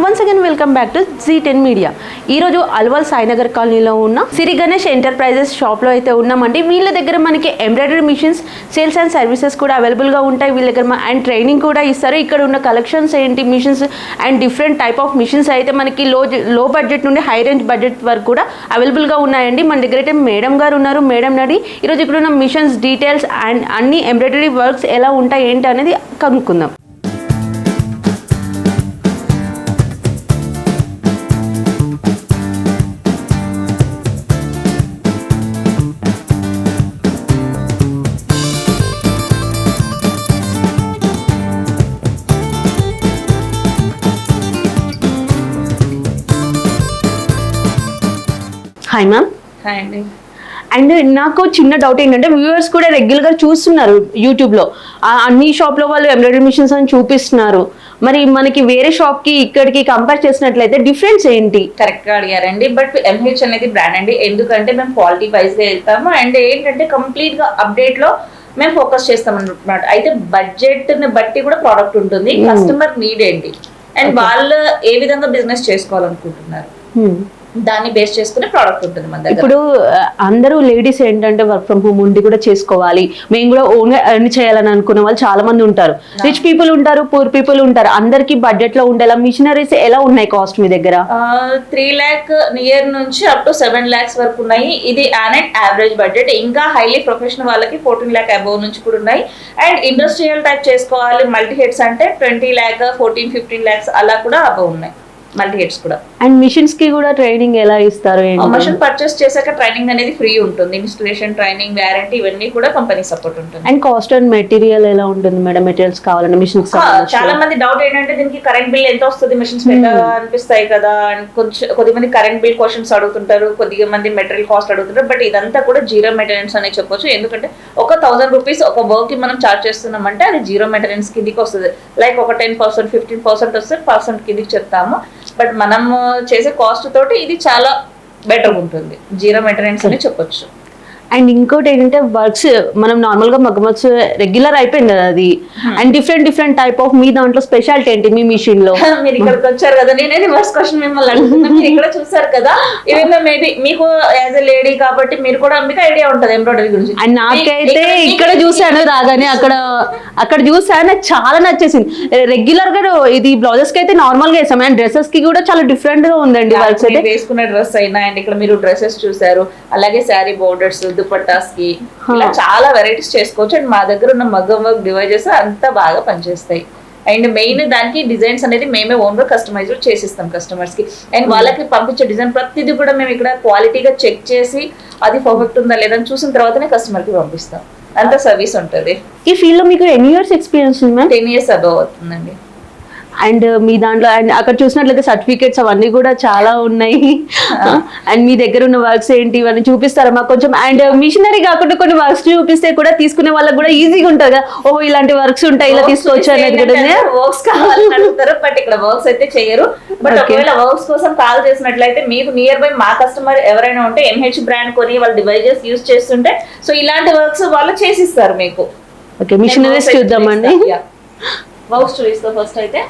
Once again welcome back to Z10 media. ఈరోజు అల్వాల్ సాయినగర్ కాలనీలో ఉన్న సిరి గణేష్ ఎంటర్ప్రైజెస్ షాప్లో అయితే ఉన్నామండి. వీళ్ళ దగ్గర మనకి embroidery machines, sales and services కూడా అవైలబుల్గా ఉంటాయి. వీళ్ళ దగ్గర అండ్ ట్రైనింగ్ కూడా ఇస్తారు. ఇక్కడ ఉన్న కలెక్షన్స్ ఏంటి, machines and different type of machines అయితే మనకి లో బడ్జెట్ నుండి హై రేంజ్ బడ్జెట్ వరకు కూడా అవైలబుల్గా ఉన్నాయండి. మన దగ్గర అయితే మేడం గారు ఉన్నారు. మేడం నడి ఈరోజు ఇక్కడ ఉన్న మిషన్స్ డీటెయిల్స్ అండ్ అన్ని ఎంబ్రాయిడరీ వర్క్స్ ఎలా ఉంటాయి ఏంటి అనేది కనుక్కుందాం. Hi ma'am. హాయ్ అండి. అండ్ నాకు చిన్న డౌట్ ఏంటంటే వ్యూవర్స్ కూడా రెగ్యులర్గా చూస్తున్నారు యూట్యూబ్లో, అన్ని షాప్లో వాళ్ళు ఎంబ్రాయిడరీ మిషన్స్ అని చూపిస్తున్నారు. మరి మనకి వేరే షాప్కి ఇక్కడికి కంపేర్ చేసినట్లయితే డిఫరెన్స్ ఏంటి? కరెక్ట్గా అడిగారండి. బట్ ఎంహెచ్ అనేది బ్రాండ్ అండి. ఎందుకంటే మేము క్వాలిటీ వైజ్గా వెళ్తాము అండ్ ఏంటంటే కంప్లీట్గా అప్డేట్లో మేము ఫోకస్ చేస్తాం అన్నమాట. అయితే బడ్జెట్ని బట్టి కూడా ప్రోడక్ట్ ఉంటుంది. కస్టమర్ నీడ్ ఏంటి అండ్ వాళ్ళు ఏ విధంగా బిజినెస్ చేసుకోవాలనుకుంటున్నారు దాన్ని బేస్ చేసుకునే ప్రోడక్ట్ ఉంటుంది మన దగ్గర. ఇప్పుడు అందరూ లేడీస్ ఏంటంటే వర్క్ ఫ్రమ్ హోమ్ ఉండి కూడా చేసుకోవాలి, మేము కూడా ఓన్ గా ఎర్న్ చేయాలని అనుకునే వాళ్ళు చాలా మంది ఉంటారు. రిచ్ పీపుల్ ఉంటారు, పూర్ పీపుల్ ఉంటారు. అందరికి బడ్జెట్ లో ఉండేలా మిషనరీస్ ఎలా ఉన్నాయి కాస్ట్ మీ దగ్గర? 3 lakh నియర్ నుంచి అప్ టు 7 lakhs వరకు ఉన్నాయి. ఇది యావరేజ్ బడ్జెట్. ఇంకా హైలీ ప్రొఫెషనల్ వాళ్ళకి 14 lakh అబౌవ్ నుంచి కూడా ఉన్నాయి. అండ్ ఇండస్ట్రియల్ టైప్ చేసుకోవాలి మల్టీ హెడ్స్ అంటే 20 lakh 14-15 lakhs అలా కూడా అబౌవ్ ఉన్నాయి మల్టీ హెడ్స్ కూడా. అండ్ మిషన్స్ కి కూడా ట్రైనింగ్ ఎలా ఇస్తారు? మిషన్ పర్చేస్ చేశాక ట్రైనింగ్ అనేది ఫ్రీ ఉంటుంది. ఇన్స్టలేషన్, ట్రైనింగ్, వారంటీ ఇవన్నీ కూడా కంపెనీ సపోర్ట్ ఉంటుంది. అండ్ కాస్ట్ అండ్ మెటీరియల్ ఎలా ఉంటుంది మేడం? మెటీరియల్స్ కావాలంటే మిషన్స్ చాలా మంది డౌట్ ఏంటంటే దీనికి కరెంట్ బిల్ ఎంత వస్తుంది, మిషన్స్ పెద్దగా అనిపిస్తాయి కదా అని కొద్దిమంది కరెంట్ బిల్ క్వశ్చన్స్ అడుగుతుంటారు, కొద్దిగా మంది మెటీరియల్ కాస్ట్ అడుగుతుంటారు. బట్ ఇదంతా కూడా జీరో మెయింటెనెన్స్ అని చెప్పొచ్చు. ఎందుకంటే ఒక 1000 rupees ఒక వర్క్ కి మనం చార్జ్ చేస్తున్నామంటే అది జీరో మెయింటెనెన్స్ కిందికి వస్తుంది. లైక్ ఒక 10%, 15% వస్తే % కిందికి చెప్తాము. బట్ మనం చేసే కాస్ట్ తోటి ఇది చాలా బెటర్ ఉంటుంది. జీరో మెయింటెనెన్స్ అని చెప్పొచ్చు. అండ్ ఇంకోటి ఏంటంటే వర్క్స్ మనం నార్మల్ గా మగ్గం వర్క్స్ రెగ్యులర్ అయిపోయింది కదా అది. అండ్ డిఫరెంట్ టైప్ ఆఫ్ మీ దాంట్లో స్పెషాలిటీ ఏంటి మీ మిషన్ లో? మీరు ఇక్కడికి వచ్చారు కదా, నేనే రివర్స్ క్వశ్చన్ మిమ్మల్ని అడుగుతున్నా. మీరు ఇక్కడ చూసారు కదా, ఇవేమో మేబీ మీకు యాజ్ ఎ లేడీ కాబట్టి మీరు కూడా మీకు ఐడియా ఉంటుంది ఎంబ్రాయిడరీ గురించి. అండ్ నాకైతే ఇక్కడ చూసాను రాగానే అక్కడ చూసాను, నాకు చాలా నచ్చేసింది. రెగ్యులర్ గా ఇది బ్లౌజెస్ కి అయితే నార్మల్ గా వేసాం అండ్ డ్రెస్సెస్ కి కూడా చాలా డిఫరెంట్ గా ఉందండి వర్క్స్ అయితే. వేసుకున్న డ్రెస్ అయినా అండ్ ఇక్కడ మీరు డ్రెస్సెస్ చూసారు, అలాగే శారీ బోర్డర్స్, దుపట్టాస్ కి ఇలా చాలా వెరైటీస్ చేసుకోవచ్చు. అండ్ మా దగ్గర ఉన్న మగ్గం వర్క్ డివైజెస్ అంతా బాగా పనిచేస్తాయి. అండ్ మెయిన్ దానికి డిజైన్స్ అనేది మేమే ఓన్ గా కస్టమైజ్ చేసిస్తాం కస్టమర్స్ కి. అండ్ వాళ్ళకి పంపించే డిజైన్ ప్రతిదీ కూడా మేము ఇక్కడ క్వాలిటీగా చెక్ చేసి అది పర్ఫెక్ట్ ఉందా లేదని చూసిన తర్వాతనే కస్టమర్ కి పంపిస్తాం. అంత సర్వీస్ ఉంటుంది. ఈ ఫీల్డ్ లో మీకు ఎన్ని ఇయర్స్ ఎక్స్పీరియన్స్ ఉంది మ్యామ్? 10 years అబౌవ్ అవుతుందండి. అండ్ మీ దాంట్లో అండ్ అక్కడ చూసినట్లయితే సర్టిఫికేట్స్ అవన్నీ కూడా చాలా ఉన్నాయి. అండ్ మీ దగ్గర ఉన్న వర్క్స్ ఏంటి ఇవన్నీ చూపిస్తారా మాకు కొంచెం? అండ్ మిషనరీ కాకుండా కొన్ని వర్క్స్ చూపిస్తే కూడా తీసుకునే వాళ్ళకి కూడా ఈజీగా ఉంటుంది కదా, ఓహో ఇలాంటి వర్క్స్ ఉంటాయి ఇలా తీసుకోవచ్చు అనేది కూడా. వర్క్స్ కావాలని అడుగుతారు బట్ ఇక్కడ వర్క్స్ అయితే చేయరు. బట్ ఒకవేళ వర్క్స్ కోసం కాల్ చేసినట్లయితే మీకు నియర్ బై మా కస్టమర్ ఎవరైనా ఉంటే ఎంహెచ్ బ్రాండ్ కొని వాళ్ళ డివైజెస్ యూజ్ చేస్తుంటే సో ఇలాంటి వర్క్స్ వాళ్ళు చేసిస్తారు మీకు. ఓకే, మిషనరీస్ చూద్దామండి. వర్క్స్ చూపిస్తా ఫస్ట్ అయితే.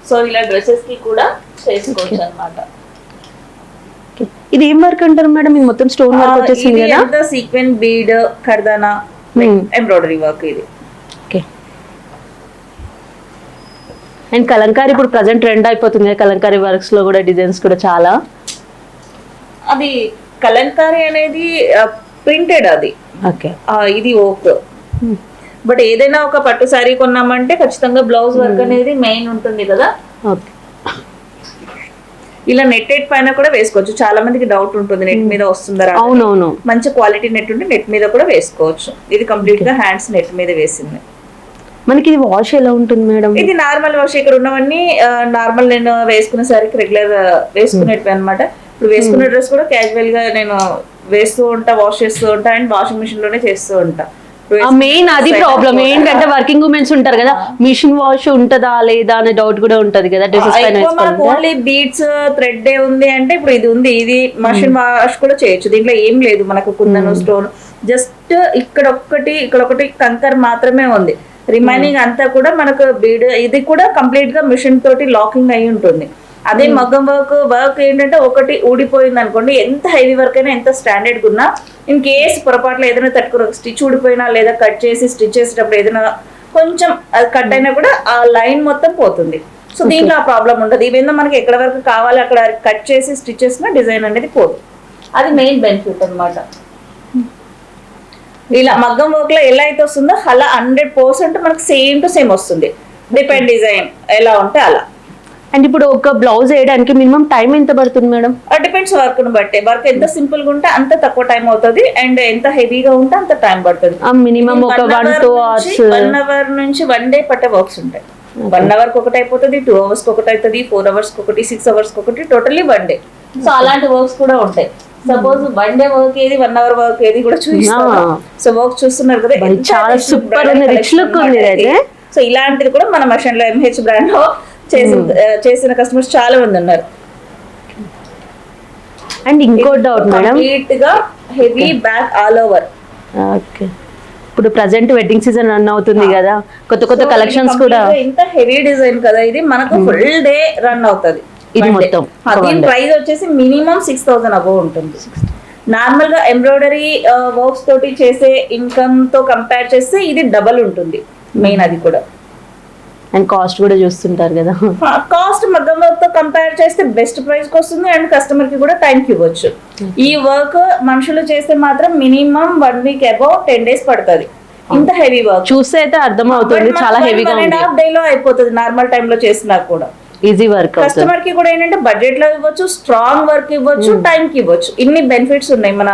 సో ఇలా డ్రెస్సెస్ కి కూడా చేసుకోవచ్చు అన్నమాట. ఇది ఏం వర్క్ అంటారు మేడం? ఇది మొత్తం స్టోన్ వర్క్ వచ్చేసింది కదా, సీక్వెన్ బీడ్, కర్దానా, ఎంబ్రాయిడరీ వర్క్ ఇది. ఓకే. అండ్ కలంకారీ ఇప్పుడు ప్రజెంట్ ట్రెండ్ అయిపోతుంది కదా, కలంకారీ వర్క్స్ లో కూడా డిజైన్స్ కూడా చాలా. అది కలంకారీ అనేది ప్రింటెడ్ అది. ఓకే. ఇది ఓక్. బట్ ఏదైనా ఒక పట్టు శారీ కొన్నామంటే ఖచ్చితంగా బ్లౌజ్ వర్క్ అనేది మెయిన్ ఉంటుంది కదా. ఇలా నెట్టెడ్ పైన కూడా వేసుకోవచ్చు. చాలా మందికి డౌట్ ఉంటుంది నెట్ మీద వస్తుందా. అవునవును, మంచి క్వాలిటీ నెట్ ఉంటే నెట్ మీద కూడా వేసుకోవచ్చు. ఇది కంప్లీట్ గా హ్యాండ్స్ నెట్ మీద వేసింది. మనకి ఇది వాష్ ఎలా ఉంటుంది మేడం? ఇది నార్మల్ వాష్. ఇక్కడ ఉన్నవన్నీ నార్మల్ నేను వేసుకునే సారికి రెగ్యులర్ వేసుకునేటివి అనమాట. ఇప్పుడు వేసుకునే డ్రెస్ కూడా క్యాజువల్ గా నేను వేస్తూ ఉంటా, వాష్ చేస్తూ ఉంటా అండ్ వాషింగ్ మిషన్ లోనే చేస్తూ ఉంటా. మెయిన్ అది ప్రాబ్లం ఏంటంటే వర్కింగ్ ఉమెన్స్ ఉంటారు కదా, మిషన్ వాష్ ఉంటదా లేదా అనే డౌట్ కూడా ఉంటది కదా డ్రెస్సెస్ పైన. ఓన్లీ బీడ్స్ థ్రెడ్ ఉంది అంటే ఇప్పుడు ఇది ఉంది, ఇది మిషన్ వాష్ కూడా చేయొచ్చు. దీంట్లో ఏం లేదు మనకు కుందను స్టోన్, జస్ట్ ఇక్కడ ఒకటి కంకర్ మాత్రమే ఉంది. రిమైనింగ్ అంతా కూడా మనకు బీడ్ ఇది కూడా కంప్లీట్ గా మిషన్ తోటి లాకింగ్ అయి ఉంటుంది. అదే మగ్గం వర్క్ ఏంటంటే ఒకటి ఊడిపోయింది అనుకోండి, ఎంత హెవీ వర్క్ అయినా ఎంత స్టాండర్డ్ ఉన్నా ఇన్ కేస్ పొరపాట్లు ఏదైనా తట్టుకుని స్టిచ్ ఊడిపోయినా లేదా కట్ చేసి స్టిచ్ చేసేటప్పుడు ఏదైనా కొంచెం అది కట్ అయినా కూడా ఆ లైన్ మొత్తం పోతుంది. సో దీంట్లో ఆ ప్రాబ్లం ఉండదు. ఇవేందో మనకి ఎక్కడ వరకు కావాలి అక్కడ కట్ చేసి స్టిచ్ చేసిన డిజైన్ అనేది పోదు. అది మెయిన్ బెనిఫిట్ అన్నమాట. ఇలా మగ్గం వర్క్ లో ఎలా అయితే వస్తుందో అలా 100% మనకు సేమ్ టు సేమ్ వస్తుంది. డిపెండ్ డిజైన్ ఎలా ఉంటే అలా. అండ్ ఇప్పుడు ఒక బ్లౌజ్ వేయడానికి మినిమం టైం ఎంత పడుతుంది మేడం? డిపెండ్స్ వర్క్ ను బట్టి. వర్క్ ఎంత సింపుల్ గా ఉంటే అంత తక్కువ టైం అవుతుంది, అండ్ ఎంత హెవీగా ఉంటే అంత టైం పడుతుంది. మినిమం ఒక 1-2 hours, 1 hour నుంచి 1 day పట్టే వర్క్స్ ఉంటాయి. 1 hour ఒకటి అయిపోతుంది, 2 hours ఒకటి అవుతుంది, 4 hours ఒకటి, 6 hours ఒకటి, టోటల్లీ 1 day. సో అలాంటి వర్క్స్ కూడా ఉంటాయి. సపోజ్ 1 day వర్క్ ఏది, 1 hour వర్క్ ఏది కూడా చూపిస్తాను. సో వర్క్ చూస్తున్నారు కదా, చాలా సూపర్ ఉంది, రిచ్ లుక్ ఉంది అయితే. సో ఇలాంటిది కూడా మన మషన్ లో MH బ్రాండ్ లో చేసిన కస్టమర్స్ చాలా మంది ఉన్నారు. అండ్ ఇంకో డౌట్ మేడం, కంప్లీట్ గా heavy back all over. Okay, ఇప్పుడు ప్రెసెంట్ వెడ్డింగ్ సీజన్ రన్ అవుతుంది కదా, కొత్త కలెక్షన్స్ కూడా. ఇంత హెవీ డిజైన్ కదా ఇది, మనకు ఫుల్ డే రన్ అవుతుంది ఇది మొత్తం. దీని ప్రైస్ వచ్చేసి మినిమం 6,000 అబౌవ్ ఉంటుంది. నార్మల్ గా ఎంబ్రాయిడరీ వర్క్స్ తోటి చేసే ఇన్కమ్ తో కంపేర్ చేస్తే ఇది డబల్ ఉంటుంది మెయిన్. అది కూడా అండ్ కాస్ట్ కూడా చూస్తుంటారు కదా, కాస్ట్ మగ్గం వర్క్ తో కంపేర్ చేస్తే బెస్ట్ ప్రైస్ కి వస్తుంది, అండ్ కస్టమర్ కి కూడా టైం కి ఇవ్వచ్చు. ఈ వర్క్ మనుషులు చేస్తే మాత్రం మినిమం 1 week అబౌవ్ 10 days పడుతుంది. ఇంత హెవీ వర్క్ చూస్తే అయితే అర్థం అవుతుంది, చాలా హెవీగా ఉంది. 1.5 day లో అయిపోతుంది నార్మల్ టైం లో చేసినా కూడా. Easy work. కస్టమర్ కి కూడా ఏంటంటే బడ్జెట్ లో ఇవ్వచ్చు, స్ట్రాంగ్ వర్క్ ఇవ్వచ్చు, టైం కి ఇవ్వచ్చు. ఇన్ని బెనిఫిట్స్ ఉన్నాయి మన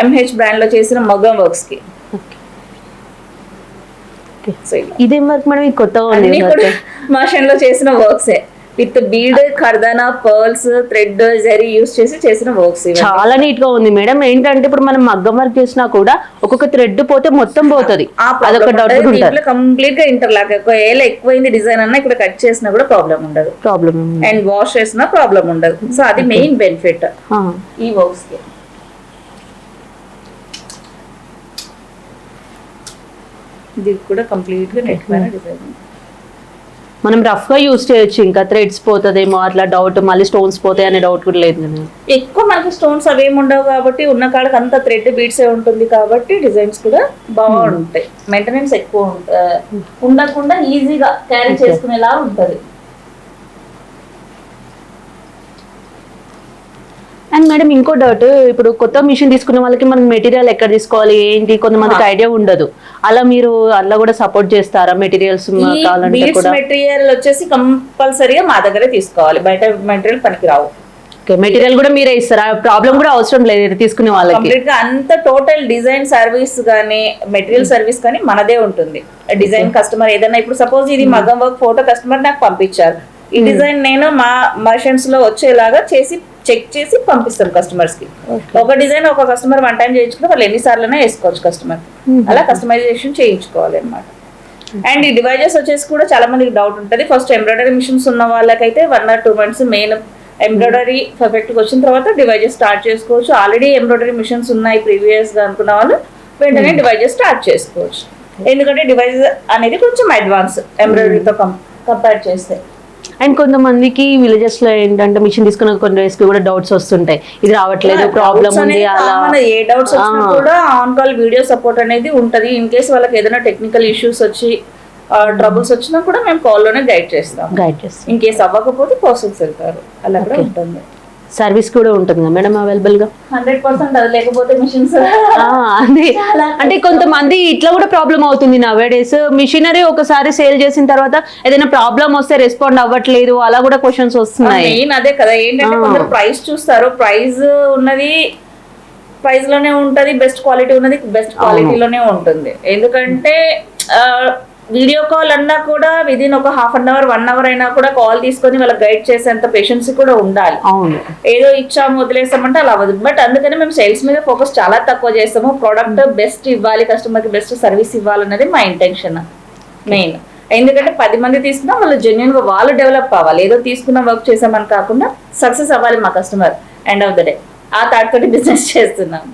MH బ్రాండ్ లో చేసిన మగ్గం వర్క్స్ కి. ఇదేం వర్క్ మేడం? ఇది కొత్తగా ఉంది. మషన్ లో చేసిన వర్క్స్ విత్ బీడ్, కర్దానా, పర్ల్స్, థ్రెడ్, జరీ యూస్ చేసి చేసిన వర్క్స్. చాలా నీట్ గా ఉంది మేడం. ఏంటంటే ఇప్పుడు మనం మగ్గం వర్క్ చేసినా కూడా ఒక్కొక్క థ్రెడ్ పోతే మొత్తం పోతుంది, అదొక డౌట్ ఉంటుంది. కంప్లీట్ గా ఇంటర్లాక్. ఏలా ఎక్కువైంది డిజైన్ అన్నా ఇక్కడ కట్ చేసినా కూడా ప్రాబ్లం ఉండదు, అండ్ వాష్ చేసినా ప్రాబ్లం ఉండదు. సో అది మెయిన్ బెనిఫిట్ ఈ వర్క్స్ కి. ఇది కూడా కంప్లీట్ గా నెట్ పైన డిజైన్. మనం రఫ్ గా యూస్ చేయొచ్చు, ఇంకా థ్రెడ్స్ పోతుందేమో అట్లా డౌట్, మళ్ళీ స్టోన్స్ పోతాయి అనే డౌట్ కూడా లేదు కదా. ఎక్కువ మనకి స్టోన్స్ అవేమి ఉండవు కాబట్టి, ఉన్న కాడకి అంత థ్రెడ్ బీడ్స్ ఉంటుంది కాబట్టి డిజైన్స్ కూడా బాగుంటాయి. మెయింటెనెన్స్ ఎక్కువ ఉండకుండా ఈజీగా క్యారీ చేసుకునేలా ఉంటది. అండ్ మేడం ఇంకో డౌట్, ఇప్పుడు కొత్త మిషన్ తీసుకున్న వాళ్ళకి మనకి మెటీరియల్ ఎక్కడ తీసుకోవాలి ఏంటి కొంతమందికి ఐడియా ఉండదు, అలా మీరు అలా కూడా సపోర్ట్ చేస్తారా? మెటీరియల్స్ కావాలంటే కూడా మెటీరియల్ వచ్చేసి కంపల్సరీగా మా దగ్గరే తీసుకోవాలి, బయట మెటీరియల్ పనికి రావు. మెటీరియల్ కూడా మీరే ఇస్తారా? ప్రాబ్లం కూడా అవసరం లేదు తీసుకునే వాళ్ళకి. కంప్లీట్ గా అంత టోటల్ డిజైన్ సర్వీస్ గానీ మెటీరియల్ సర్వీస్ కానీ మనదే ఉంటుంది. డిజైన్ కస్టమర్ ఏదైనా, ఇప్పుడు సపోజ్ ఇది మగ్గం వర్క్ ఫోటో కస్టమర్ నాకు పంపించారు, ఈ డిజైన్ నేను మా మషన్స్ లో వచ్చేలాగా చేసి చెక్ చేసి పంపిస్తాం కస్టమర్స్ కి. ఒక డిజైన్ ఒక కస్టమర్ 1 time చేయించుకుంటే వాళ్ళు ఎన్నిసార్లైనా వేసుకోవచ్చు కస్టమర్. అలా కస్టమైజేషన్ చేయించుకోవాలి అన్నమాట. అండ్ ఈ డివైజెస్ వచ్చేసి కూడా చాలా మందికి డౌట్ ఉంటుంది. ఫస్ట్ ఎంబ్రాయిడరీ మిషన్స్ ఉన్న వాళ్ళకైతే 1 or 2 months main embroidery perfect గా వచ్చిన తర్వాత డివైజెస్ స్టార్ట్ చేసుకోవచ్చు. ఆల్రెడీ ఎంబ్రాయిడరీ మిషన్స్ ఉన్నాయి ప్రీవియస్ గా అనుకున్న వాళ్ళు వెంటనే డివైజెస్ స్టార్ట్ చేసుకోవచ్చు. ఎందుకంటే డివైజెస్ అనేది కొంచెం అడ్వాన్స్ ఎంబ్రాయిడరీతో కంపేర్ చేస్తే. అండ్ కొంతమందికి విలేజెస్ లో ఏంటంటే మిషన్ తీసుకున్న కొన్ని డేస్ కి కూడా డౌట్స్ వస్తుంటాయి, ఇది రావట్లేదు, ప్రాబ్లం ఉంది, అలా ఏ డౌట్స్ వచ్చినా కూడా ఆన్ కాల్ వీడియో సపోర్ట్ అనేది ఉంటది. ఇన్ కేస్ వాళ్ళకి ఏదైనా టెక్నికల్ ఇష్యూస్ వచ్చి ట్రబుల్స్ వచ్చినా కూడా మేము కాల్ లోనే గైడ్ చేస్తాం. ఇన్ కేస్ అవ్వకపోతే ప్రాసెస్ వెళ్తారు, అలా కూడా ఉంటుంది. సర్వీస్ కూడా ఉంటుంది కదా మేడం అవైలబుల్ గా? 100%. అది లేకపోతే మిషన్స్ అంటే కొంతమంది ఇట్లా కూడా ప్రాబ్లం అవుతుంది నవ్ డేస్. మిషనరీ ఒకసారి సేల్ చేసిన తర్వాత ఏదైనా ప్రాబ్లం వస్తే రెస్పాండ్ అవ్వట్లేదు, అలా కూడా క్వశ్చన్స్ వస్తున్నాయి. మెయిన్ అదే కదా, ఏంటంటే కొందరు ప్రైస్ చూస్తారు, ప్రైస్ ఉన్నది ప్రైస్ లోనే ఉంటది, బెస్ట్ క్వాలిటీ ఉన్నది బెస్ట్ క్వాలిటీలోనే ఉంటుంది. ఎందుకంటే వీడియో కాల్ అన్నా కూడా విదిన్ ఒక 1/2 hour 1 hour అయినా కూడా కాల్ తీసుకొని వాళ్ళకి గైడ్ చేసేంత పేషెన్స్ కూడా ఉండాలి. ఏదో ఇచ్చాము వదిలేస్తామంటే అలా అవ్వదు. బట్ అందుకని మేము సేల్స్ మీద ఫోకస్ చాలా తక్కువ చేస్తాము. ప్రోడక్ట్ బెస్ట్ ఇవ్వాలి, కస్టమర్ కి బెస్ట్ సర్వీస్ ఇవ్వాలన్నది మా ఇంటెన్షన్ మెయిన్. ఎందుకంటే 10 మంది తీసుకున్నా వాళ్ళు జెన్యున్ గా వాళ్ళు డెవలప్ అవ్వాలి. ఏదో తీసుకున్న వర్క్ చేసామని కాకుండా సక్సెస్ అవ్వాలి మా customer end of the day. ఆ థాట్ తోటి బిజినెస్ చేస్తున్నాం.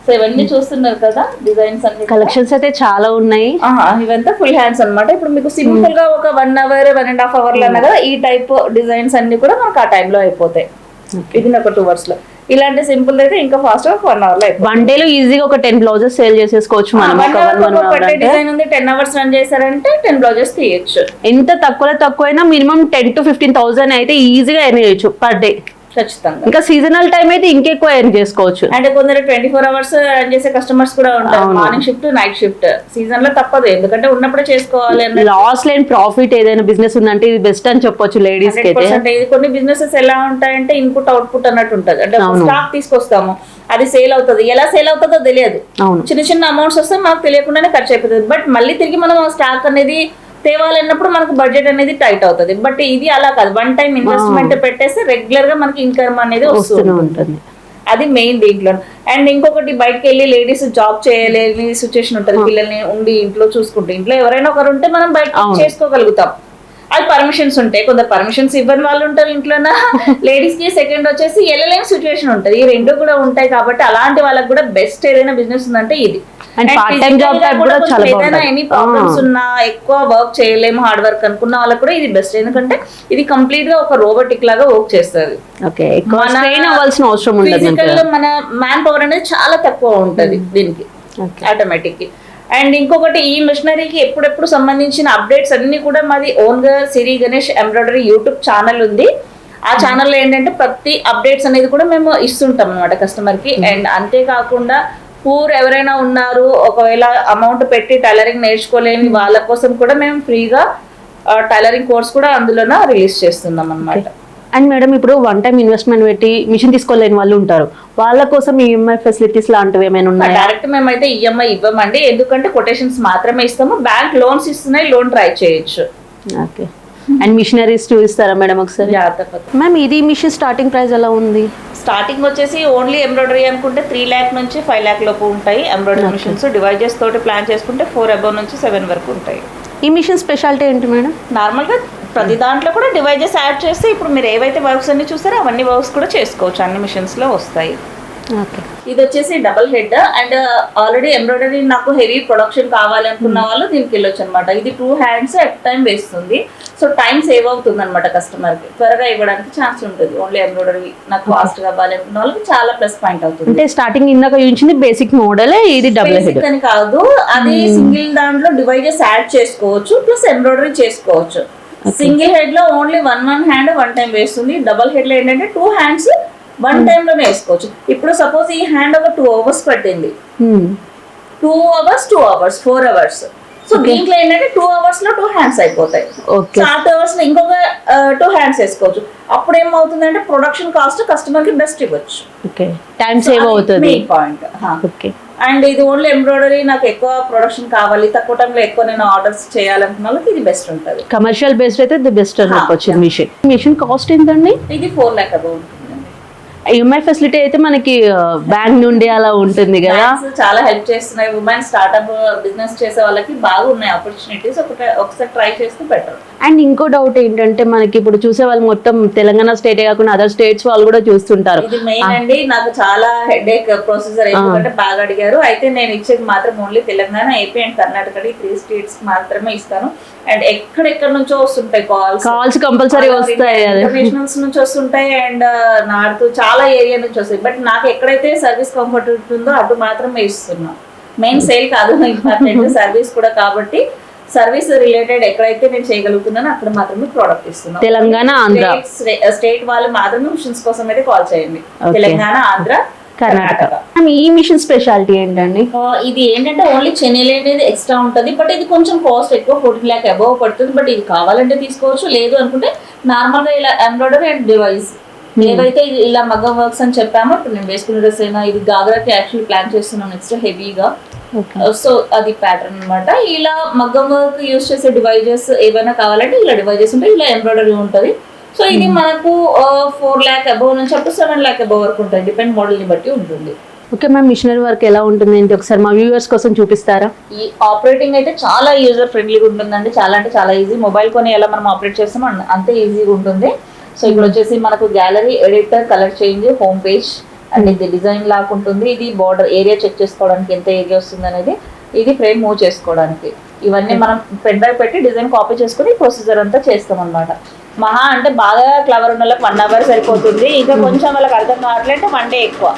సో ఇవన్నీ చూస్తున్నారు కదా డిజైన్స్ అన్ని కలెక్షన్స్ అయితే చాలా ఉన్నాయి. ఇవంతా ఫుల్ హ్యాండ్స్ అన్నమాట. ఇప్పుడు మీకు సింపుల్ గా ఒక 1 అవర్ 1.5 అవర్ లో అన్నా కదా ఈ టైప్ డిజైన్స్ అన్ని కూడా మనకు ఆ టైంలో అయిపోతాయి. ఇది ఒక 2 అవర్స్ లో. ఇలాంటి సింపుల్ అయితే ఇంకా ఫాస్ట్ గా 1 అవర్ లో అయిపోతుంది. 1 డే లో ఈజీగా ఒక 10 బ్లౌజెస్ సేల్ చేసేసుకోవచ్చు మనం. డిజైన్ ఉంది 10 అవర్స్ రన్ చేశారంటే 10 బ్లౌజెస్ తీయచ్చు. ఎంత తక్కువైనా మినిమం 10 to 15,000 అయితే ఈజీగా ఎర్న్ చేయొచ్చు పర్ డే. ఖచ్చితంగా. ఇంకా సీజనల్ టైం అయితే ఇంకెక్కువ ఎర్న్ చేసుకోవచ్చు. అంటే కొందరు 24 అవర్స్ రన్ చేసే కస్టమర్స్ కూడా ఉంటారు. Morning shift night shift season లో తప్పదు, ఎందుకంటే ఉన్నప్పుడే చేసుకోవాలి. లాస్ లేని ప్రాఫిట్ ఏదైనా బిజినెస్ ఉందంటే ఇది బెస్ట్ అని చెప్పొచ్చు లేడీస్ కి అయితే. కొన్ని బిజినెసెస్ ఎలా ఉంటాయంటే ఇన్పుట్ అవుట్పుట్ అన్నట్టు ఉంటది. అంటే స్టాక్ తీసుకొస్తాము, అది సేల్ అవుతుంది, ఎలా సేల్ అవుతుందో తెలియదు. చిన్న చిన్న అమౌంట్స్ వస్తే మనకు తెలియకుండానే ఖర్చు అయిపోతుంది. బట్ మళ్ళీ తిరిగి మనం స్టాక్ అనేది తేవాలన్నప్పుడు మనకు బడ్జెట్ అనేది టైట్ అవుతుంది. బట్ ఇది అలా కాదు, 1 టైం ఇన్వెస్ట్మెంట్ పెట్టేసి రెగ్యులర్ గా మనకి ఇన్కమ్ అనేది వస్తూనే ఉంటుంది. అది మెయిన్ దీంట్లో. అండ్ ఇంకొకటి బయటకు వెళ్ళి లేడీస్ జాబ్ చేయలేని సిచ్యువేషన్ ఉంటుంది, పిల్లల్ని ఉండి ఇంట్లో చూసుకుంటే. ఇంట్లో ఎవరైనా ఒకరు ఉంటే మనం బయట చేసుకోగలుగుతాం. అది పర్మిషన్స్ ఉంటాయి, కొందరు పర్మిషన్స్ ఇవ్వని వాళ్ళు ఉంటారు ఇంట్లోనా. లేడీస్ కి సెకండ్ వచ్చేసి వెళ్ళలేని సిచ్యువేషన్ ఉంటుంది. ఈ రెండు కూడా ఉంటాయి కాబట్టి అలాంటి వాళ్ళకి కూడా బెస్ట్ ఏదైనా బిజినెస్ ఉందంటే ఇది. ఎనీ ప్రాబ్లమ్స్ ఉన్నా, ఎక్కువ వర్క్ చేయలేము, హార్డ్ వర్క్ అనుకున్న వాళ్ళకి కూడా ఇది బెస్ట్. ఎందుకంటే ఇది కంప్లీట్ గా ఒక రోబోటిక్ లాగా వర్క్ చేస్తుంది. మన మ్యాన్ పవర్ అనేది చాలా తక్కువ ఉంటది దీనికి ఆటోమేటిక్. అండ్ ఇంకొకటి ఈ మిషనరీకి ఎప్పుడెప్పుడు సంబంధించిన అప్డేట్స్ అన్ని కూడా మాది ఓన్ గా సిరి గణేష్ ఎంబ్రాయిడరీ యూట్యూబ్ ఛానల్ ఉంది. ఆ ఛానల్లో ఏంటంటే ప్రతి అప్డేట్స్ అనేది కూడా మేము ఇస్తుంటాం అనమాట కస్టమర్ కి. అండ్ అంతేకాకుండా పూర్ ఎవరైనా ఉన్నారు, ఒకవేళ అమౌంట్ పెట్టి టైలరింగ్ నేర్చుకోలేని వాళ్ళ కోసం కూడా మేము ఫ్రీగా టైలరింగ్ కోర్స్ కూడా అందులోన రిలీజ్ చేస్తున్నాం అనమాట. అండ్ మేడం ఇప్పుడు 1 టైం ఇన్వెస్ట్మెంట్ పెట్టి మిషన్ తీసుకోలేని వాళ్ళు ఉంటారు, వాళ్ళ కోసం ఈఎంఐ ఫెసిలిటీస్ లాంటివి ఏమైనా ఉన్నాయి? డైరెక్ట్ మేమైతే ఈఎంఐ ఇవ్వమండి, ఎందుకంటే కొటేషన్స్ మాత్రమే ఇస్తాము. బ్యాంక్ లోన్స్ ఇస్తున్నాయి, లోన్ ట్రై చేయొచ్చు. ఓకే. అండ్ మిషనరీస్ చూపిస్తారా మేడం ఒకసారి? మ్యామ్ ఇది మిషన్ స్టార్టింగ్ ప్రైస్ ఎలా ఉంది? స్టార్టింగ్ వచ్చేసి ఓన్లీ ఎంబ్రాయిడరీ అనుకుంటే 3 lakh నుంచి 5 lakh లోపు ఉంటాయి ఎంబ్రాయిడరీ మిషన్స్. డివైజెస్ తోటి ప్లాన్ చేసుకుంటే 4 above నుంచి 7 వరకు ఉంటాయి. ఈ మిషన్ స్పెషాలిటీ ఏంటి మేడం? నార్మల్ గా ప్రతి దాంట్లో కూడా డివైజెస్ యాడ్ చేస్తే ఇప్పుడు మీరు ఏవైతే వర్క్స్ అన్ని చూసారో అవన్నీ వర్క్స్ కూడా చేసుకోవచ్చు, అన్ని మిషన్స్ లో వస్తాయి. ఇది వచ్చేసి double head. And already embroidery నాకు హెవీ ప్రొడక్షన్ కావాలి అనుకున్న వాళ్ళు దీనికి వెళ్ళొచ్చు అనమాట. ఇది 2 hands అట్ టైం వేస్తుంది. సో టైం సేవ్ అవుతుంది అనమాట కస్టమర్ కి, త్వరగా ఇవ్వడానికి ఛాన్స్ ఉంటుంది. ఓన్లీ ఎంబ్రాయిడరీ నాకు ఫాస్ట్ గా అవ్వాలి అనుకున్న వాళ్ళకి చాలా ప్లస్ పాయింట్ అవుతుంది. అంటే స్టార్టింగ్ ఇందాక చూపించింది బేసిక్ మోడల్, ఇది డబుల్ హెడ్ అని కాదు, అది సింగిల్ దాంట్లో డివైజెస్ యాడ్ చేసుకోవచ్చు, ప్లస్ ఎంబ్రాయిడరీ చేసుకోవచ్చు. సింగిల్ హెడ్ లో ఓన్లీ 1 hand 1 time వేస్తుంది. డబల్ హెడ్ లో ఏంటంటే 2 hands 1 time లోనే వేసుకోవచ్చు. ఇప్పుడు సపోజ్ ఈ హ్యాండ్ ఒక 2 hours పట్టింది, 2 hours 2 hours 4 hours. సో దీంట్లో ఏంటంటే 2 hours లో 2 hands అయిపోతాయి. 8 hours లో ఇంకొక 2 hands వేసుకోవచ్చు. అప్పుడు ఏమవుతుందంటే ప్రొడక్షన్ కాస్ట్ కస్టమర్ కి బెస్ట్ ఇవ్వచ్చు, టైం సేవ్ అవుతుంది. Main point. అండ్ ఇది ఓన్లీ ఎంబ్రాయిడరీ నాకు ఎక్కువ ప్రొడక్షన్ కావాలి, తక్కువ టైంలో ఎక్కువ నేను ఆర్డర్స్ చేయాలనుకున్న వాళ్ళకి ఇది బెస్ట్ ఉంటుంది. కమర్షియల్ బేస్డ్ అయితే ది బెస్ట్ అని చెప్పొచ్చు. మిషన్ కాస్ట్ ఎంతండి? ఇది 4 lakh అబౌవ్ ఉంటుంది. ఈఎంఐ ఫెసిలిటీ అయితే మనకి బ్యాంక్ నుండి అలా ఉంటుంది కదా, చాలా హెల్ప్ చేస్తున్నాయి. ఉమెన్ స్టార్ట్అప్ బిజినెస్ చేసే వాళ్ళకి బాగున్నాయి ఆపర్చునిటీస్, ఒకసారి ట్రై చేస్తే బెటర్. అండ్ ఇంకో డౌట్ ఏంటంటే మనకి ఇప్పుడు చూసే వాళ్ళు మొత్తం తెలంగాణ స్టేటే కాకుండా అదర్ స్టేట్స్ వాళ్ళు కూడా చూస్తుంటారు. ఇది మెయిన్ అండి, నాకు చాలా హెడేక్ ప్రొసీజర్, ఎందుకంటే బాగా అడిగారు. అయితే నేను ఇచ్చేది మాత్రం only Telangana, AP and Karnataka 3 states మాత్రమే ఇస్తాను. అండ్ ఎక్కడెక్కడ నుంచో వస్తుంటాయి కాల్స్ కంపల్సరీ వస్తాయి, ఇంటర్నేషనల్స్ నుంచి వస్తుంటాయి, అండ్ నార్త్ చాలా ఏరియా నుంచి వస్తాయి. బట్ నాకు ఎక్కడైతే సర్వీస్ కంఫర్ట్ ఉంటుందో అటు మాత్రమే ఇస్తున్నా. మెయిన్ సేల్ కాదు ఇంపార్టెంట్, సర్వీస్ కూడా. కాబట్టి సర్వీస్ రిలేటెడ్ ఎక్కడైతే నేను చేయగలుగుతున్నానో అక్కడ మాత్రమే ప్రోడక్ట్ ఇస్తున్నాను. తెలంగాణ, ఆంధ్ర స్టేట్ వాళ్ళు మాత్రమే మిషన్స్ కోసం అయితే కాల్ చేయండి. తెలంగాణ, ఆంధ్ర, కర్ణాటక. ఈ మిషన్ స్పెషాలిటీ ఏంటండి? ఇది ఏంటంటే ఓన్లీ చెన్నైలో అనేది ఎక్స్ట్రా ఉంటుంది, బట్ ఇది కొంచెం కాస్ట్ ఎక్కువ, 14 lakh అబౌవ్ పడుతుంది. బట్ ఇది కావాలంటే తీసుకోవచ్చు, లేదు అనుకుంటే నార్మల్ గా ఇలా ఎంబ్రాయిడరీ అండ్ డివైస్ ఏవైతే ఇలా మగ్గం వర్క్స్ అని చెప్పామో, ఇప్పుడు నేను వేసుకున్న డ్రెస్ అయినా ఇది గాగ్రాకి యాక్చువల్లీ ప్లాన్ చేస్తున్నాను నెక్స్ట్ హెవీగా. సో అది ప్యాటర్న్ అనమాట. ఇలా మగ్గం వర్క్ యూస్ చేసే డివైజెస్ ఏవైనా కావాలంటే ఇలా డివైజెస్ ఉంటాయి, ఇలా ఎంబ్రాయిడరీ ఉంటుంది. సో ఇది మనకు 4 lakh అబౌవ్ నుంచి అప్పుడు 7 lakh అబౌవ్ వరకు ఉంటుంది, డిపెండ్ మోడల్ ని బట్టి ఉంటుంది. ఓకే మ్యామ్, మిషనరీ వర్క్ ఎలా ఉంటుంది ఏంటి ఒకసారి మా వ్యూవర్స్ కోసం చూపిస్తారా? ఈ ఆపరేటింగ్ అయితే చాలా యూజర్ ఫ్రెండ్లీగా ఉంటుందండి, చాలా అంటే చాలా ఈజీ. మొబైల్ కొని ఎలా మనం ఆపరేట్ చేస్తామో అంతే ఈజీగా ఉంటుంది. సో ఇక్కడ వచ్చేసి మనకు gallery, editor, colour change, home page, and ఇది డిజైన్ లాగా ఉంటుంది. ఇది బార్డర్ ఏరియా చెక్ చేసుకోవడానికి ఎంత ఏరియా వస్తుంది అనేది, ఇది ఫ్రేమ్ మూవ్ చేసుకోవడానికి. ఇవన్నీ మనం పెన్ డ్రైవ్ పెట్టి డిజైన్ కాపీ చేసుకుని ప్రొసీజర్ అంతా చేస్తాం అనమాట. మహా అంటే బాగా క్లవర్ ఉన్న వాళ్ళకి 1 hour సరిపోతుంది. ఇంకా కొంచెం వాళ్ళకి అర్థం కావట్లంటే 1 day ఎక్కువ.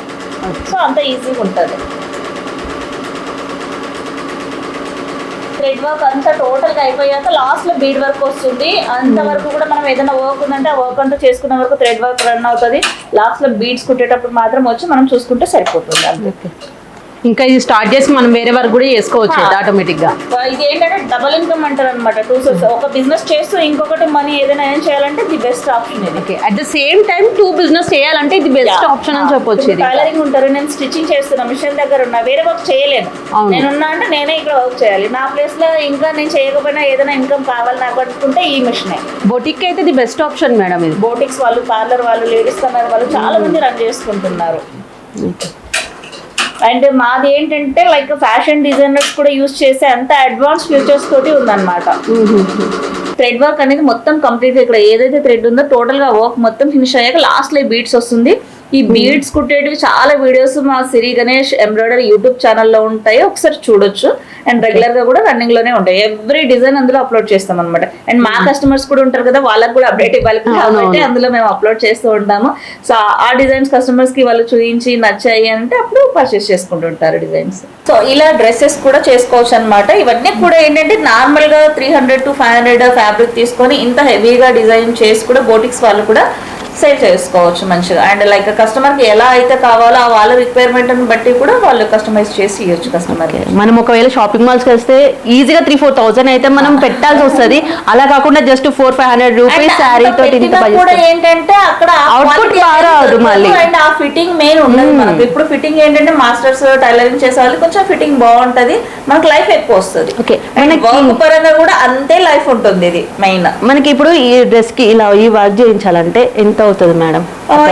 సో అంత ఈజీగా ఉంటుంది. థ్రెడ్ వర్క్ అంతా టోటల్గా అయిపోయాక లాస్ట్లో బీడ్ వర్క్ వస్తుంది. అంతవరకు కూడా మనం ఏదైనా వర్క్ ఉందంటే ఆ వర్క్ అంతా చేసుకున్న వరకు థ్రెడ్ వర్క్ రన్ అవుతుంది. లాస్ట్లో బీడ్స్ కుట్టేటప్పుడు మాత్రం వచ్చి మనం చూసుకుంటే సరిపోతుంది అంతే. ఇంకా ఇది స్టార్ట్ చేసి మనం వేరే వరకు కూడా చేసుకోవచ్చు ఆటోమేటిక్ గా. ఇది ఏంటంటే డబుల్ ఇన్కమ్ అంటారు అనమాట. 2 sources, ఒక బిజినెస్ చేస్తూ ఇంకొకటి మనీ ఏదైనా ఏం చేయాలంటే ది బెస్ట్ ఆప్షన్ ఇది. At the same time 2 business చేయాలంటే ఇది బెస్ట్ ఆప్షన్ అని చెప్పొచ్చు. ఇది టైలరింగ్ ఉంటారు, నేను స్టిచ్చింగ్ చేస్తున్నా, మిషన్ దగ్గర ఉన్నా, వేరే వర్క్ చేయలేను. నేనున్నా అంటే నేనే ఇక్కడ వర్క్ చేయాలి. నా ప్లేస్ లో ఇంకా నేను చేయకపోయినా ఏదైనా ఇన్కమ్ కావాలి నాకు అనుకుంటే ఈ మిషనే. బొటిక్ అయితే ఇది బెస్ట్ ఆప్షన్ మేడం. ఇది బోటిక్స్ వాళ్ళు, పార్లర్ వాళ్ళు, లేడీస్ కన్నర్ వాళ్ళు చాలా మంది రన్ చేసుకుంటున్నారు. అండ్ మాది ఏంటంటే లైక్ ఫ్యాషన్ డిజైనర్స్ కూడా యూజ్ చేసే అంత అడ్వాన్స్ ఫీచర్స్ తోటి ఉందన్నమాట. థ్రెడ్ వర్క్ అనేది మొత్తం కంప్లీట్, ఇక్కడ ఏదైతే థ్రెడ్ ఉందో టోటల్ గా వర్క్ మొత్తం ఫినిష్ అయ్యాక లాస్ట్ లో బీడ్స్ వస్తుంది. ఈ బీడ్స్ కుట్టేటివి చాలా వీడియోస్ మా సిరి గణేష్ ఎంబ్రాయిడరీ యూట్యూబ్ ఛానల్లో ఉంటాయి, ఒకసారి చూడొచ్చు. అండ్ రెగ్యులర్ గా కూడా రన్నింగ్ లోనే ఉంటాయి. ఎవ్రీ డిజైన్ అందులో అప్లోడ్ చేస్తాం అనమాట. అండ్ మా కస్టమర్స్ కూడా ఉంటారు కదా, వాళ్ళకి కూడా అప్డేట్ ఇవ్వాలి కాబట్టి అందులో మేము అప్లోడ్ చేస్తూ ఉంటాము. సో ఆ డిజైన్స్ కస్టమర్స్ కి వాళ్ళు చూపించి నచ్చాయి అంటే అప్పుడు పర్చేస్ చేసుకుంటుంటారు డిజైన్స్. సో ఇలా డ్రెస్సెస్ కూడా చేసుకోవచ్చు అనమాట. ఇవన్నీ కూడా ఏంటంటే నార్మల్ గా 300 to 500 ఫ్యాబ్రిక్ తీసుకొని ఇంత హెవీగా డిజైన్ చేసి కూడా బోటిక్స్ వాళ్ళు కూడా సేల్ చేసుకోవచ్చు మంచిగా. అండ్ లైక్ కస్టమర్ కి ఎలా అయితే కావాలో వాళ్ళ రిక్వైర్మెంట్ బట్టి కూడా వాళ్ళు కస్టమైజ్ చేసి ఇవ్వచ్చు కస్టమర్ కి. మనం ఒకవేళ షాపింగ్ మాల్స్ కి వస్తే ఈజీగా 3-4,000 అయితే మనం పెట్టాల్సి వస్తుంది. అలా కాకుండా జస్ట్ 400-500 రూపీస్ శారీ తోటి కూడా ఏంటంటే అక్కడ అవుట్పుట్ రాదు మళ్ళీ. అండ్ ఆ ఫిట్టింగ్ మెయిన్ ఉండదు మనకు. ఇప్పుడు ఫిట్టింగ్ ఏంటంటే మాస్టర్స్ టైలరింగ్ చేసే వాళ్ళు కొంచెం ఫిట్టింగ్ బాగుంటది, మనకు లైఫ్ ఎక్కువ వస్తుంది. వర్క్ పరంగా కూడా అంతే లైఫ్ ఉంటుంది. ఇది మెయిన్. మనకి ఇప్పుడు ఈ డ్రెస్ కి ఇలా ఈ వర్క్ చేయించాలంటే ఎంత అవుతుంది మేడం?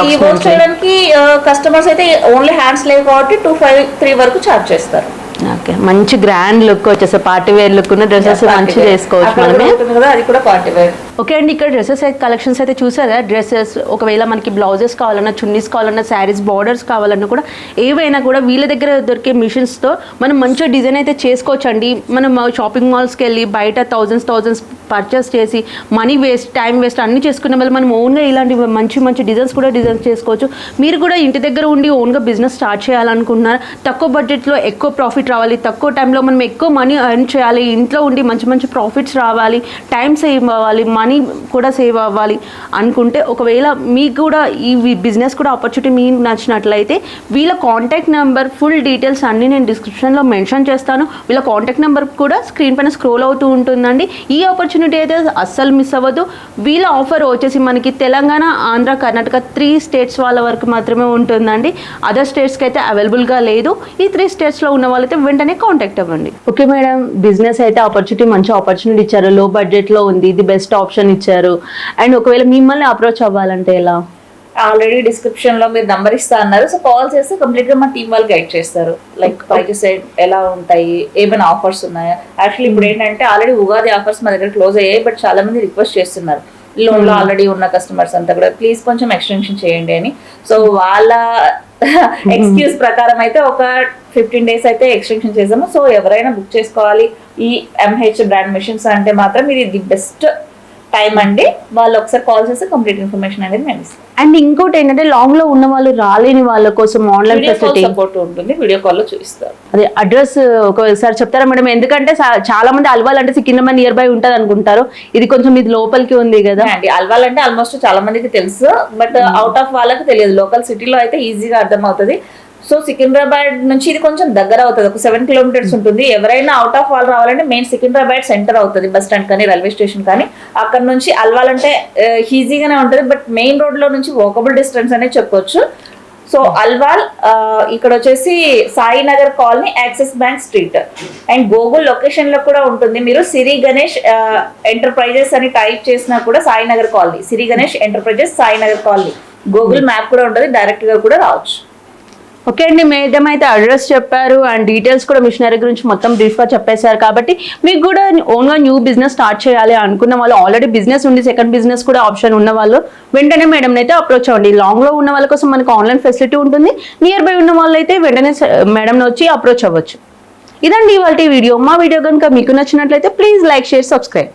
ఈ వర్క్ చేయడానికి కస్టమర్స్ అయితే ఓన్లీ హ్యాండ్స్ లేవు కాబట్టి 253 వరకు ఛార్జ్ చేస్తారు. ఓకే, మంచి గ్రాండ్ లుక్ వచ్చేసి పార్టీ వేర్ లుక్ ఉన్న డ్రెస్సెస్ మంచి చేసుకోవచ్చు మనమే. అది కూడా పార్టీ వేర్. ఓకే అండి, ఇక్కడ డ్రెస్సెస్ అయితే కలెక్షన్స్ అయితే చూసారా. డ్రెస్సెస్ ఒకవేళ మనకి బ్లౌజెస్ కావాలన్నా, చున్నీస్ కావాలన్నా, శారీస్ బార్డర్స్ కావాలన్నా కూడా ఏవైనా కూడా వీళ్ళ దగ్గర దొరికే మిషన్స్తో మనం మంచిగా డిజైన్ అయితే చేసుకోవచ్చు అండి. మనం షాపింగ్ మాల్స్కి వెళ్ళి బయట థౌజండ్స్ పర్చేస్ చేసి మనీ వేస్ట్, టైం వేస్ట్ అన్నీ చేసుకునే వల్ల మనం ఓన్గా ఇలాంటి మంచి డిజైన్స్ కూడా డిజైన్ చేసుకోవచ్చు. మీరు కూడా ఇంటి దగ్గర ఉండి ఓన్గా బిజినెస్ స్టార్ట్ చేయాలనుకుంటున్నారు, తక్కువ బడ్జెట్లో ఎక్కువ ప్రాఫిట్ రావాలి, తక్కువ టైంలో మనం ఎక్కువ మనీ ఎర్న్ చేయాలి, ఇంట్లో ఉండి మంచి ప్రాఫిట్స్ రావాలి, టైం సేవ్ అవ్వాలి, మనీ కూడా సేవ్ అవ్వాలి అనుకుంటే, ఒకవేళ మీకు కూడా ఈ బిజినెస్ కూడా ఆపర్చునిటీ మీకు నచ్చినట్లయితే వీళ్ళ కాంటాక్ట్ నెంబర్ ఫుల్ డీటెయిల్స్ అన్నీ నేను డిస్క్రిప్షన్లో మెన్షన్ చేస్తాను. వీళ్ళ కాంటాక్ట్ నెంబర్ కూడా స్క్రీన్ పైన స్క్రోల్ అవుతూ ఉంటుందండి. ఈ ఆపర్చునిటీ అయితే అస్సలు మిస్ అవ్వదు. వీళ్ళ ఆఫర్ వచ్చేసి మనకి తెలంగాణ, ఆంధ్ర, కర్ణాటక 3 స్టేట్స్ వాళ్ళ వరకు మాత్రమే ఉంటుందండి. అదర్ స్టేట్స్కి అయితే అవైలబుల్గా లేదు. ఈ 3 స్టేట్స్లో ఉన్న వాళ్ళైతే వెంటనే కాంటాక్ట్ అవ్వండి. ఓకే మేడం, బిజినెస్ అయితే మంచి ఆపర్చునిటీ ఇచ్చారు, లో బడ్జెట్లో ఉంది, ఇది బెస్ట్ ఆప్షన్ ఇచ్చారు. అండ్ ఒకవేళ మిమ్మల్ని అప్రోచ్ అవ్వాలంటే ఎలా? ఆల్రెడీ డిస్క్రిప్షన్ లో మీరు నంబర్ ఇస్తా అన్నారు. సో కాల్ చేస్తే కంప్లీట్ గా మా టీం వాళ్ళు గైడ్ చేస్తారు. లైక్ ప్రైజెస్ ఎలా ఉంటాయి, ఏమైనా ఆఫర్స్ ఉన్నాయా. యాక్చువల్లీ ఇప్పుడు ఏంటంటే ఆల్రెడీ ఉగాది ఆఫర్స్ మా దగ్గర క్లోజ్ అయ్యాయి, బట్ చాలా మంది రిక్వెస్ట్ చేస్తున్నారు లోన్ లో ఆల్రెడీ ఉన్న కస్టమర్స్ అంతా కూడా ప్లీజ్ కొంచెం ఎక్స్టెన్షన్ చేయండి అని. సో వాళ్ళ ఎక్స్క్యూజ్ ప్రకారం అయితే ఒక 15 days అయితే ఎక్స్టెన్షన్ చేసాము. సో ఎవరైనా బుక్ చేసుకోవాలి ఈ MH బ్రాండ్ మిషన్స్ అంటే మాత్రం ఇది ది బెస్ట్ టైం అండి. వాళ్ళు ఒకసారి కాల్ చేస్తే కంప్లీట్ ఇన్ఫర్మేషన్ అనేది మేము ఇస్తాం. అండ్ ఇంకోటి ఏంటంటే లాంగ్ లో ఉన్న వాళ్ళు, రాలేని వాళ్ళ కోసం ఆన్లైన్ ఫెసిలిటీ సపోర్ట్ ఉంటుంది, వీడియో కాల్ లో చూపిస్తారు. అదే అడ్రస్ ఒకసారి చెప్తారా మేడం? ఎందుకంటే చాలా మంది అల్వాల్ అంటే సికింద్రాబాద్ నియర్ బై ఉంటది అనుకుంటారు, ఇది కొంచెం ఇది లోపలికి ఉంది కదా అండి. అల్వాల్ అంటే ఆల్మోస్ట్ చాలా మందికి తెలుసు, బట్ అవుట్ ఆఫ్ వాళ్ళకి తెలియదు. లోకల్ సిటీలో అయితే ఈజీగా అర్థం అవుతుంది. సో సికింద్రాబాద్ నుంచి ఇది కొంచెం దగ్గర అవుతుంది, ఒక 7 kilometers ఉంటుంది. ఎవరైనా అవుట్ ఆఫ్ వాళ్ళు రావాలంటే మెయిన్ సికింద్రాబాద్ సెంటర్ అవుతుంది, బస్ స్టాండ్ కానీ రైల్వే స్టేషన్ కానీ. అక్కడ నుంచి అల్వాల్ అంటే ఈజీగానే ఉంటుంది, బట్ మెయిన్ రోడ్ లో నుంచి వాకబుల్ డిస్టెన్స్ అనేది చెప్పొచ్చు. సో అల్వాల్ ఇక్కడ వచ్చేసి Sainagar colony, axis bank street. And google location లో కూడా ఉంటుంది. మీరు సిరి గణేష్ ఎంటర్ప్రైజెస్ అని టైప్ చేసినా కూడా Sainagar colony, Siri Ganesh enterprises Sainagar colony google map కూడా ఉంటుంది, డైరెక్ట్ గా కూడా రావచ్చు. ఓకే అండి, మేడం అయితే అడ్రస్ చెప్పారు అండ్ డీటెయిల్స్ కూడా మిషనరీ గురించి మొత్తం బ్రీఫ్గా చెప్పేశారు. కాబట్టి మీకు కూడా ఓన్గా న్యూ బిజినెస్ స్టార్ట్ చేయాలి అనుకున్న వాళ్ళు, ఆల్రెడీ బిజినెస్ ఉండి సెకండ్ బిజినెస్ కూడా ఆప్షన్ ఉన్న వాళ్ళు వెంటనే మేడం అయితే అప్రోచ్ అవ్వండి. లాంగ్లో ఉన్న వాళ్ళ కోసం మనకు ఆన్లైన్ ఫెసిలిటీ ఉంటుంది. నియర్ బై ఉన్న వాళ్ళు అయితే వెంటనే మేడం వచ్చి అప్రోచ్ అవ్వచ్చు. ఇదండి ఇవాళ వీడియో. మా వీడియో కనుక మీకు నచ్చినట్లయితే ప్లీజ్ లైక్, షేర్, సబ్స్క్రైబ్.